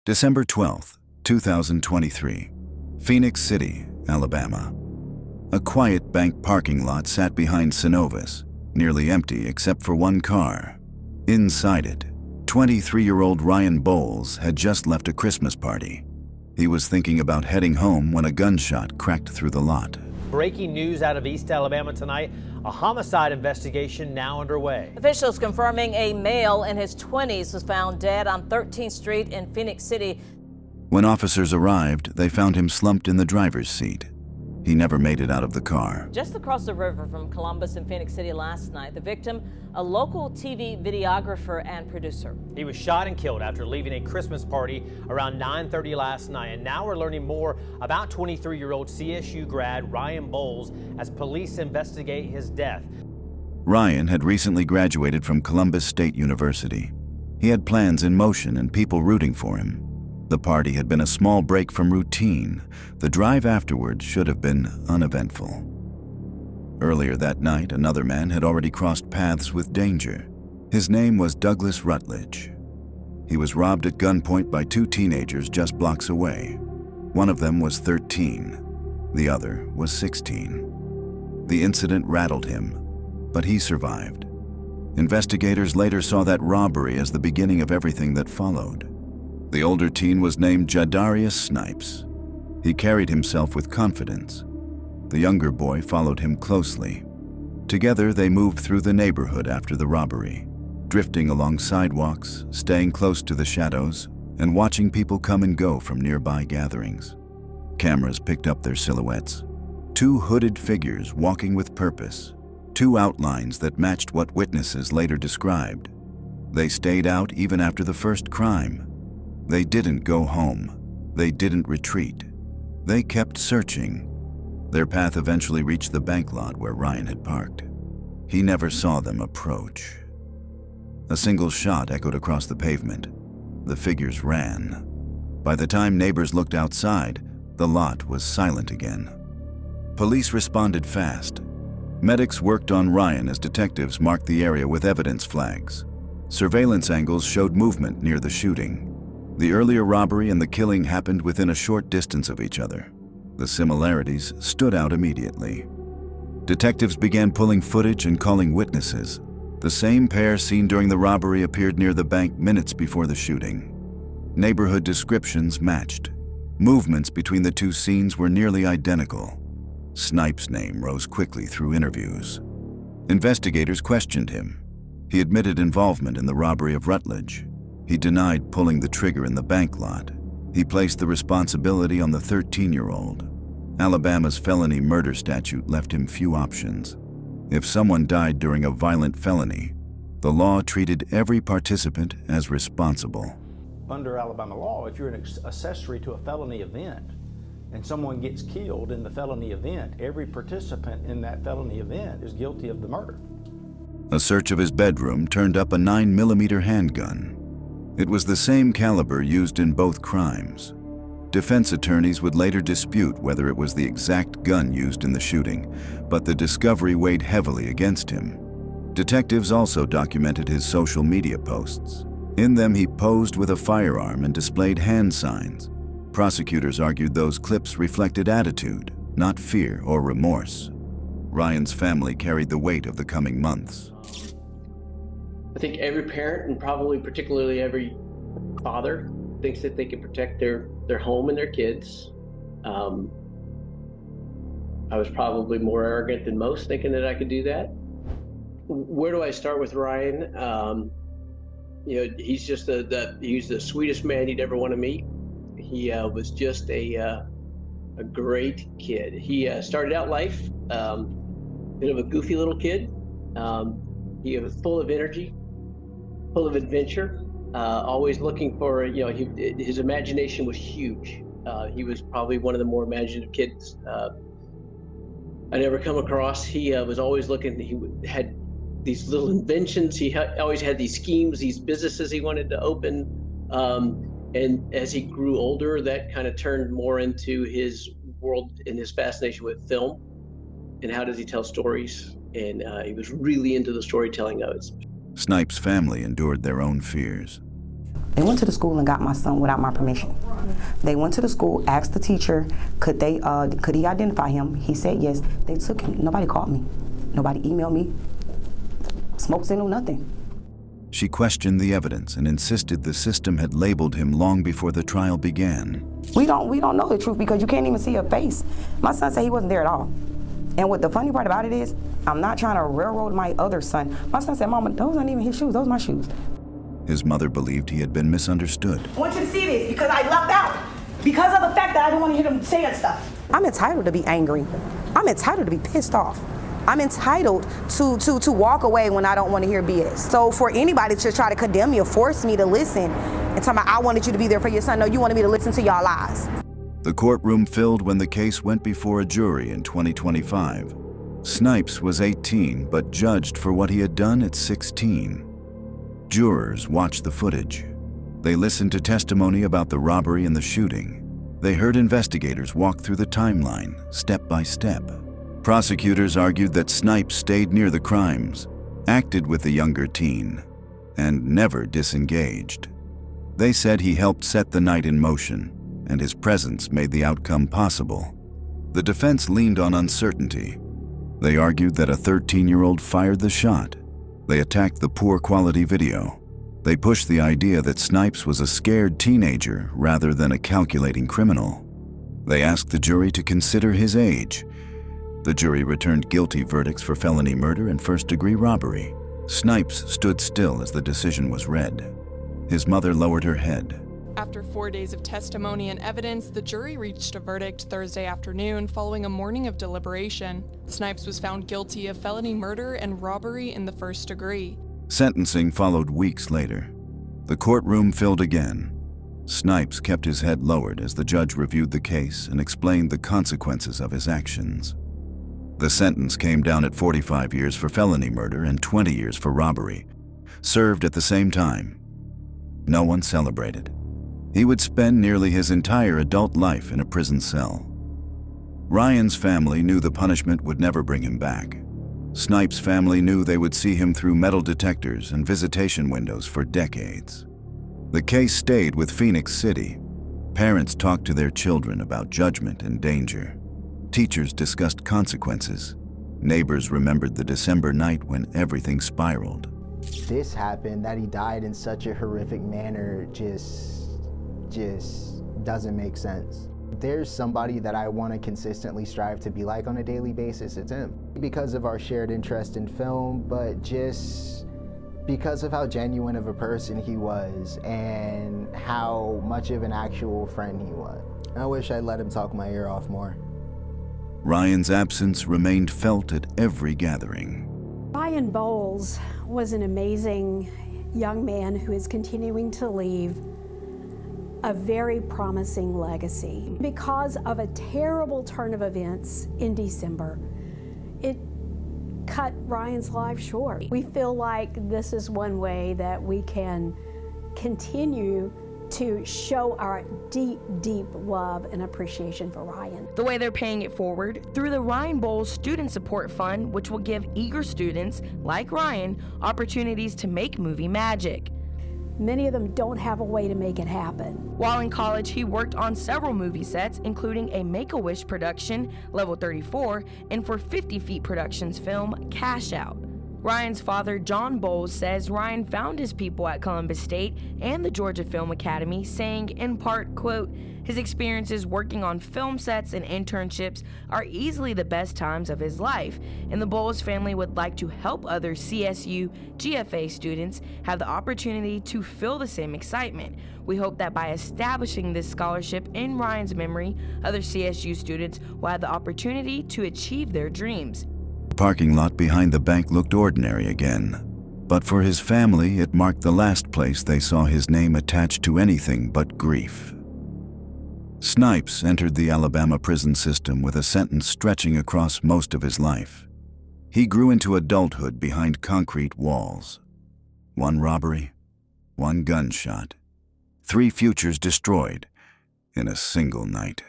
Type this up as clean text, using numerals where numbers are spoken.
December 12, 2023, Phenix City, Alabama. A quiet bank parking lot sat behind Synovus, nearly empty except for one car. Inside it, 23-year-old Ryan Bowles had just left a Christmas party. He was thinking about heading home when a gunshot cracked through the lot. Breaking news out of East Alabama tonight. A homicide investigation now underway. Officials confirming a male in his 20s was found dead on 13th Street in Phenix City. When officers arrived, they found him slumped in the driver's seat. He never made it out of the car. Just across the river from Columbus and Phenix City last night, the victim, a local TV videographer and producer. He was shot and killed after leaving a Christmas party around 9:30 last night. And now we're learning more about 23-year-old CSU grad Ryan Bowles as police investigate his death. Ryan had recently graduated from Columbus State University. He had plans in motion and people rooting for him. The party had been a small break from routine. The drive afterwards should have been uneventful. Earlier that night, another man had already crossed paths with danger. His name was Douglas Rutledge. He was robbed at gunpoint by two teenagers just blocks away. One of them was 13. The other was 16. The incident rattled him, but he survived. Investigators later saw that robbery as the beginning of everything that followed. The older teen was named Jadarius Snipes. He carried himself with confidence. The younger boy followed him closely. Together, they moved through the neighborhood after the robbery, drifting along sidewalks, staying close to the shadows, and watching people come and go from nearby gatherings. Cameras picked up their silhouettes. Two hooded figures walking with purpose, two outlines that matched what witnesses later described. They stayed out even after the first crime. They didn't go home. They didn't retreat. They kept searching. Their path eventually reached the bank lot where Ryan had parked. He never saw them approach. A single shot echoed across the pavement. The figures ran. By the time neighbors looked outside, the lot was silent again. Police responded fast. Medics worked on Ryan as detectives marked the area with evidence flags. Surveillance angles showed movement near the shooting. The earlier robbery and the killing happened within a short distance of each other. The similarities stood out immediately. Detectives began pulling footage and calling witnesses. The same pair seen during the robbery appeared near the bank minutes before the shooting. Neighborhood descriptions matched. Movements between the two scenes were nearly identical. Snipes' name rose quickly through interviews. Investigators questioned him. He admitted involvement in the robbery of Rutledge. He denied pulling the trigger in the bank lot. He placed the responsibility on the 13-year-old. Alabama's felony murder statute left him few options. If someone died during a violent felony, the law treated every participant as responsible. Under Alabama law, if you're an accessory to a felony event and someone gets killed in the felony event, every participant in that felony event is guilty of the murder. A search of his bedroom turned up a 9mm handgun. It was the same caliber used in both crimes. Defense attorneys would later dispute whether it was the exact gun used in the shooting, but the discovery weighed heavily against him. Detectives also documented his social media posts. In them, he posed with a firearm and displayed hand signs. Prosecutors argued those clips reflected attitude, not fear or remorse. Ryan's family carried the weight of the coming months. I think every parent, and probably particularly every father, thinks that they can protect their home and their kids. I was probably more arrogant than most, thinking that I could do that. Where do I start with Ryan? He's just he's the sweetest man you'd ever want to meet. He was just a great kid. He started out life bit of a goofy little kid. He was full of energy, full of adventure, always looking for, his imagination was huge. He was probably one of the more imaginative kids I'd ever come across. He was always looking, he had these little inventions. He always had these schemes, these businesses he wanted to open. And as he grew older, that kind of turned more into his world and his fascination with film and how does he tell stories. And he was really into the storytelling of it. Snipes' family endured their own fears. They went to the school and got my son without my permission. They went to the school, asked the teacher, could he identify him? He said yes. They took him. Nobody called me. Nobody emailed me. Smoke signal, nothing. She questioned the evidence and insisted the system had labeled him long before the trial began. We don't know the truth because you can't even see a face. My son said he wasn't there at all. And what the funny part about it is, I'm not trying to railroad my other son. My son said, Mama, those aren't even his shoes, those are my shoes. His mother believed he had been misunderstood. I want you to see this because I lucked out. Because of the fact that I didn't want to hear them saying stuff. I'm entitled to be angry. I'm entitled to be pissed off. I'm entitled to walk away when I don't want to hear BS. So for anybody to try to condemn me or force me to listen and tell me I wanted you to be there for your son, no, you wanted me to listen to y'all lies. The courtroom filled when the case went before a jury in 2025. Snipes was 18, but judged for what he had done at 16. Jurors watched the footage. They listened to testimony about the robbery and the shooting. They heard investigators walk through the timeline, step by step. Prosecutors argued that Snipes stayed near the crimes, acted with the younger teen, and never disengaged. They said he helped set the night in motion, and his presence made the outcome possible. The defense leaned on uncertainty. They argued that a 13-year-old fired the shot. They attacked the poor quality video. They pushed the idea that Snipes was a scared teenager rather than a calculating criminal. They asked the jury to consider his age. The jury returned guilty verdicts for felony murder and first-degree robbery. Snipes stood still as the decision was read. His mother lowered her head. After 4 days of testimony and evidence, the jury reached a verdict Thursday afternoon following a morning of deliberation. Snipes was found guilty of felony murder and robbery in the first degree. Sentencing followed weeks later. The courtroom filled again. Snipes kept his head lowered as the judge reviewed the case and explained the consequences of his actions. The sentence came down at 45 years for felony murder and 20 years for robbery, served at the same time. No one celebrated. He would spend nearly his entire adult life in a prison cell. Ryan's family knew the punishment would never bring him back. Snipes' family knew they would see him through metal detectors and visitation windows for decades. The case stayed with Phenix City. Parents talked to their children about judgment and danger. Teachers discussed consequences. Neighbors remembered the December night when everything spiraled. This happened, that he died in such a horrific manner, just doesn't make sense. There's somebody that I want to consistently strive to be like on a daily basis, it's him. Because of our shared interest in film, but just because of how genuine of a person he was and how much of an actual friend he was. I wish I'd let him talk my ear off more. Ryan's absence remained felt at every gathering. Ryan Bowles was an amazing young man who is continuing to leave a very promising legacy. Because of a terrible turn of events in December, it cut Ryan's life short. We feel like this is one way that we can continue to show our deep, deep love and appreciation for Ryan. The way they're paying it forward through the Ryan Bowles Student Support Fund, which will give eager students like Ryan opportunities to make movie magic. Many of them don't have a way to make it happen. While in college, he worked on several movie sets, including a Make-A-Wish production, Level 34, and for 50 Feet Productions film, Cash Out. Ryan's father, John Bowles, says Ryan found his people at Columbus State and the Georgia Film Academy, saying, in part, quote, his experiences working on film sets and internships are easily the best times of his life, and the Bowles family would like to help other CSU GFA students have the opportunity to feel the same excitement. We hope that by establishing this scholarship in Ryan's memory, other CSU students will have the opportunity to achieve their dreams. The parking lot behind the bank looked ordinary again, but for his family, it marked the last place they saw his name attached to anything but grief. Snipes entered the Alabama prison system with a sentence stretching across most of his life. He grew into adulthood behind concrete walls. One robbery, one gunshot, 3 futures destroyed in a single night.